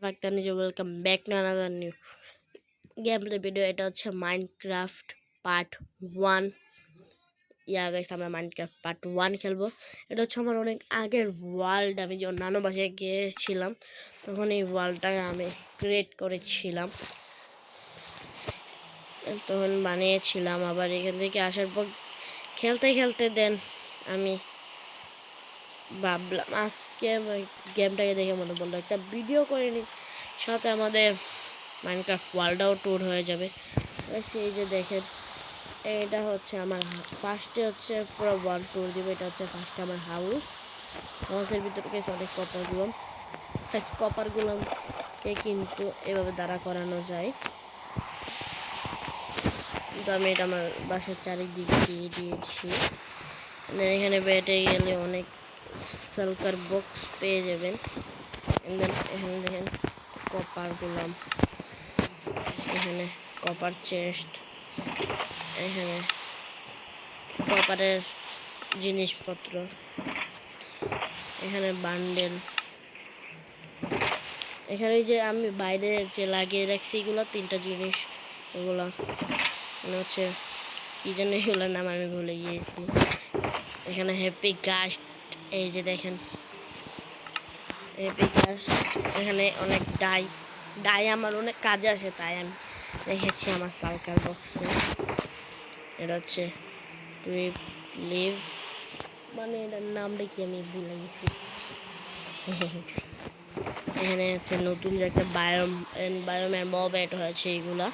ফাক্তানি যে welcome back to another new game play video. এটা হচ্ছে মাইনক্রাফট পার্ট 1। গাইস, আমরা মাইনক্রাফট পার্ট 1 খেলবো। এটা হচ্ছে আমার অনেক আগের ওয়ার্ল্ড। আমি যখন নানু বাসায় গিয়েছিলাম তখন এই ওয়ার্ল্ডটাকে আমি ক্রিয়েট করেছিলাম, তখন বানিয়েছিলাম। আবার এখান থেকে আসার পর খেলতে খেলতে দেন আমি ভাবলাম আজকে গেমটাকে দেখে মনে পড়লো একটা ভিডিও করে নিই, সাথে আমাদের মাইনক্রাফট ওয়ার্ল্ডটাও ট্যুর হয়ে যাবে। সেই যে দেখেন, এটা হচ্ছে আমার ফার্স্টে হচ্ছে পুরো ওয়ার্ল্ড ট্যুর দিব। এটা হচ্ছে ফার্স্টে আমার হাউসের ভিতরে গেছে অনেক কপারগুলোকে কিন্তু এভাবে দাঁড়া করানো যায়। কিন্তু আমি এটা আমার বাসার চারিদিকে দিয়ে দিয়েছি। এখানে বেটে গেলে অনেক সালকার বক্স পেয়ে যাবেন। এখানে দেখেন কপারগুলো, এখানে কপার চেস্ট, এখানে কপারের জিনিসপত্র, এখানে বান্ডেল, এখানে যে আমি বাইরে যে লাগিয়ে রাখছি এগুলো 3টা জিনিস। এগুলো মানে হচ্ছে কি যেন এগুলোর নাম আমি ভুলে গিয়েছি। এখানে হ্যাপি গাস্ট, এই যে দেখেন হ্যাপি গাস্ট। এখানে অনেক ডাই আমার অনেক কাজে আসে, তাই আমি রেখেছি আমার সালকার বক্সে। এটা হচ্ছে ট্রিপ লিভ, মানে এটার নামটা কি আমি ভুলে গেছি। এখানে হচ্ছে নতুন যে একটা বায়োমের মব অ্যাড হয়েছে এইগুলা।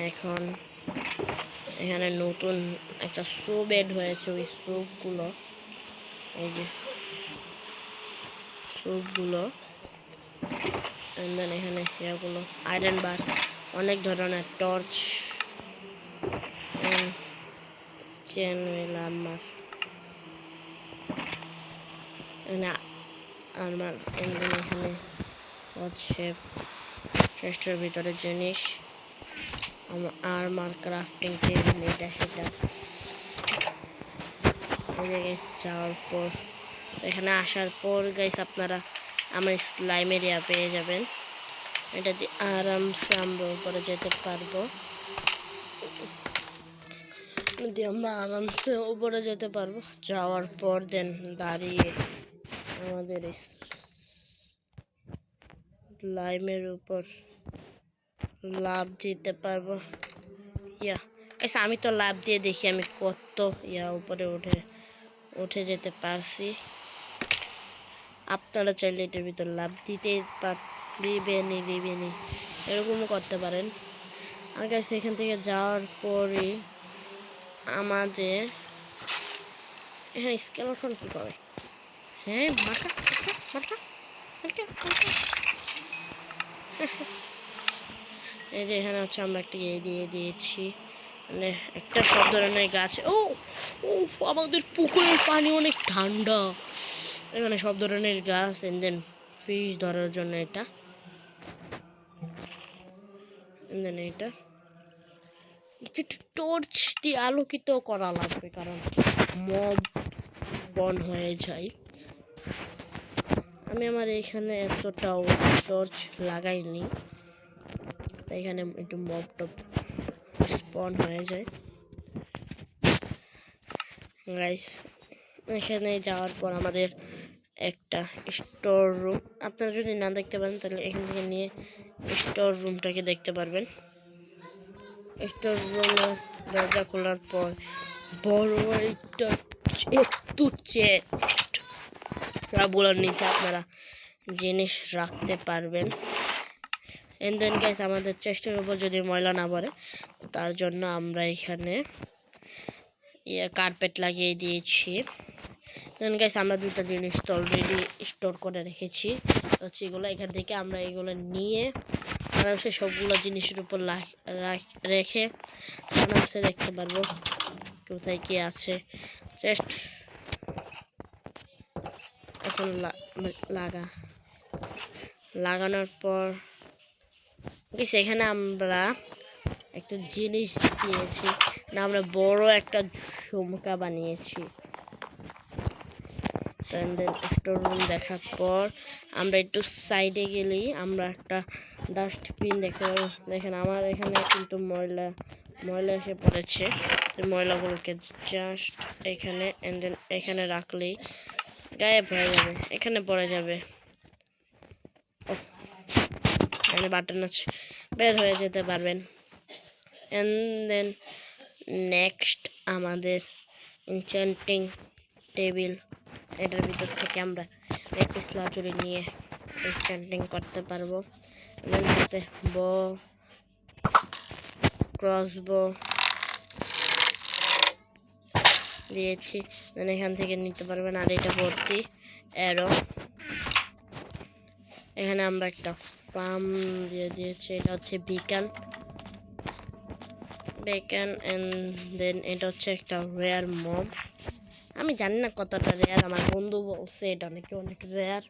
এখন এখানে নতুন একটা স্যুপ অ্যাড হয়েছে, ওই স্যুপগুলো, এই যে স্যুপগুলো। দেন এখানে এগুলো আয়রন বার, অনেক ধরনের টর্চ, চেন আর্মার, আর্মার এখানে হচ্ছে চেস্টের ভিতরে জিনিস, আর্মার ক্রাফটিং টেবিল, এটা সেটা। যাওয়ার পর এখানে আসার পর গাইস আপনারা আমার স্লাইম এরিয়া পেয়ে যাবেন। এটা দিয়ে আরামসে আমরা উপরে যেতে পারবো, যাওয়ার পর দেন দাঁড়িয়ে আমাদের স্লাইমের উপর লাভ দিতে পারবো। আমি তো লাভ দিয়ে দেখি আমি কত উপরে উঠে যেতে পারছি। আপনারা চাইলে এটার ভিতর লাভ দিবেনি এরকমও করতে পারেন। আর গাইস, এখান থেকে যাওয়ার পরে আমাদের এখানে স্কেলটন কি করে, হ্যাঁ মার্কা এই যে এখানে হচ্ছে আমরা একটা দিয়ে দিয়েছি, মানে একটা সব ধরনের গাছ। ও আমাদের পুকুরের পানি অনেক ঠান্ডা। এখানে সব ধরনের গাছ, এন্ড দেন ফিশ ধরার জন্য এটা, এটা টর্চ দিয়ে আলোকিত করা লাগবে, কারণ মব বন হয়ে যায়। আমি আমার এখানে এতটাও টর্চ লাগাইনি, তাই এখানে একটু মব টপ স্পন হয়ে যায়। গাইস, এখানে যাওয়ার পর আমাদের একটা স্টোর রুম, আপনারা যদি না দেখতে পারেন তাহলে এখান থেকে নিয়ে স্টোর রুমটাকে দেখতে পারবেন। স্টোর রুমের দরজা খোলার পর বড় একটা চেস্টগুলোর নিচে আপনারা জিনিস রাখতে পারবেন। এন্ড দেন গাইস, আমাদের চেস্টের উপর যদি ময়লা না পড়ে তার জন্য আমরা এখানে কার্পেট লাগিয়ে দিয়েছি। দেন গাইস, আমরা 2টা জিনিস তো অলরেডি স্টোর করে রেখেছি, হচ্ছে এগুলো। এখান থেকে আমরা এগুলো নিয়ে আরামসে সবগুলো জিনিসের উপর রেখে আরামসে দেখতে পারবো কোথায় কি আছে। জাস্ট এখন লাগানোর পর এখানে আমরা একটা জিনিস দিয়েছি, না আমরা বড় একটা ঝুমকা বানিয়েছি। দেন স্টোর রুম দেখার পর আমরা একটু সাইডে গেলেই আমরা একটা ডাস্টবিন দেখতে পাবো। দেখেন আমার এখানে কিন্তু ময়লা এসে পড়েছে, তো ময়লাগুলোকে জাস্ট এখানে এন্ড দেন এখানে রাখলেই গায়েব হয়ে যাবে, এখানে পড়ে যাবে। এখানে বাটন আছে, বের হয়ে যেতে পারবেন। এন্ড দেন নেক্সট আমাদের এনচ্যান্টিং টেবিল, এটার ভিতর থেকে আমরা ল্যাপিস লাজুরি নিয়ে এনচ্যান্টিং করতে পারবো। দেন সাথে ক্রসবো দিয়েছি, দেন এখান থেকে নিতে পারবেন। আর এটা ভর্তি অ্যারো, এখানে আমরা একটা ফার্ম দিয়ে দিয়েছি, এটা হচ্ছে বিকান এন্ড দেন এটা হচ্ছে একটা রেয়ার মব। আমি জানি না কতটা রেয়ার, আমার বন্ধু বলছে এটা নাকি অনেক রেয়ার।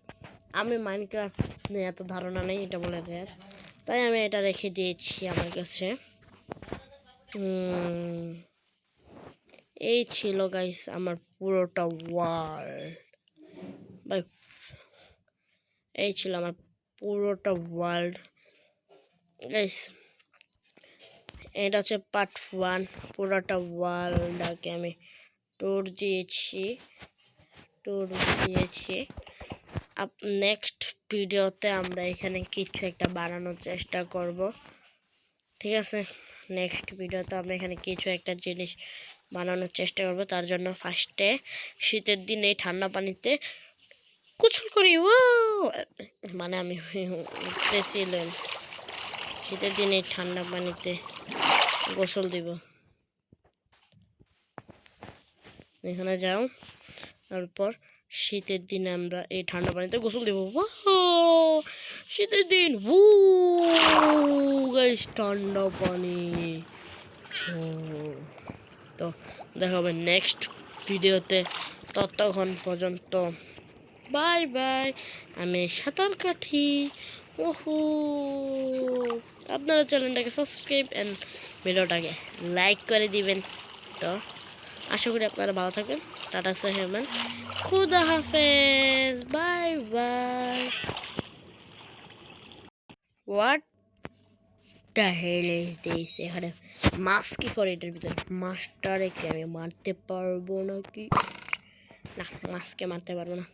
আমি মাইনক্রাফট নিয়ে এত ধারণা নেই, এটা বলে রেয়ার, তাই আমি এটা রেখে দিয়েছি আমার কাছে। এই ছিল গাইস আমার পুরোটা ওয়ার্ল্ড, বাই এই ছিল আমার পুরোটা ওয়ার্ল্ড গাইস। এটা হচ্ছে পার্ট 1, পুরোটা ওয়ার্ল্ডটাকে আমি ট্যুর দিয়েছি। নেক্সট ভিডিওতে আমরা এখানে কিছু একটা বানানোর চেষ্টা করব, ঠিক আছে? নেক্সট ভিডিওতে আমরা এখানে কিছু একটা জিনিস বানানোর চেষ্টা করব। তার জন্য ফার্স্টে শীতের দিনে ঠান্ডা পানিতে গোসল করি, মানে আমি উঠতেছিলাম, শীতের দিনে ঠান্ডা পানিতে গোসল দিব। এখানে যাও, তারপর শীতের দিনে আমরা এই ঠান্ডা পানিতে গোসল দেবো। শীতের দিন গাইস, ঠান্ডা পানি। তো দেখা হবে নেক্সট ভিডিওতে, ততক্ষণ পর্যন্ত বাই বাই। আমি সাঁতার কাটি। আপনারা চ্যানেলটাকে সাবস্ক্রাইব এন্ড ভিডিওটাকে লাইক করে দিবেন। তো আশা করি আপনারা ভালো থাকবেন। টাটা সাহেবেন, খুদা হাফেজ, bye bye. What the hell is this? এখানে মাছ কি করে এটার ভিতরে? মাছটারে কি আমি মারতে পারবো নাকি? না, মাছকে মারতে পারবো না।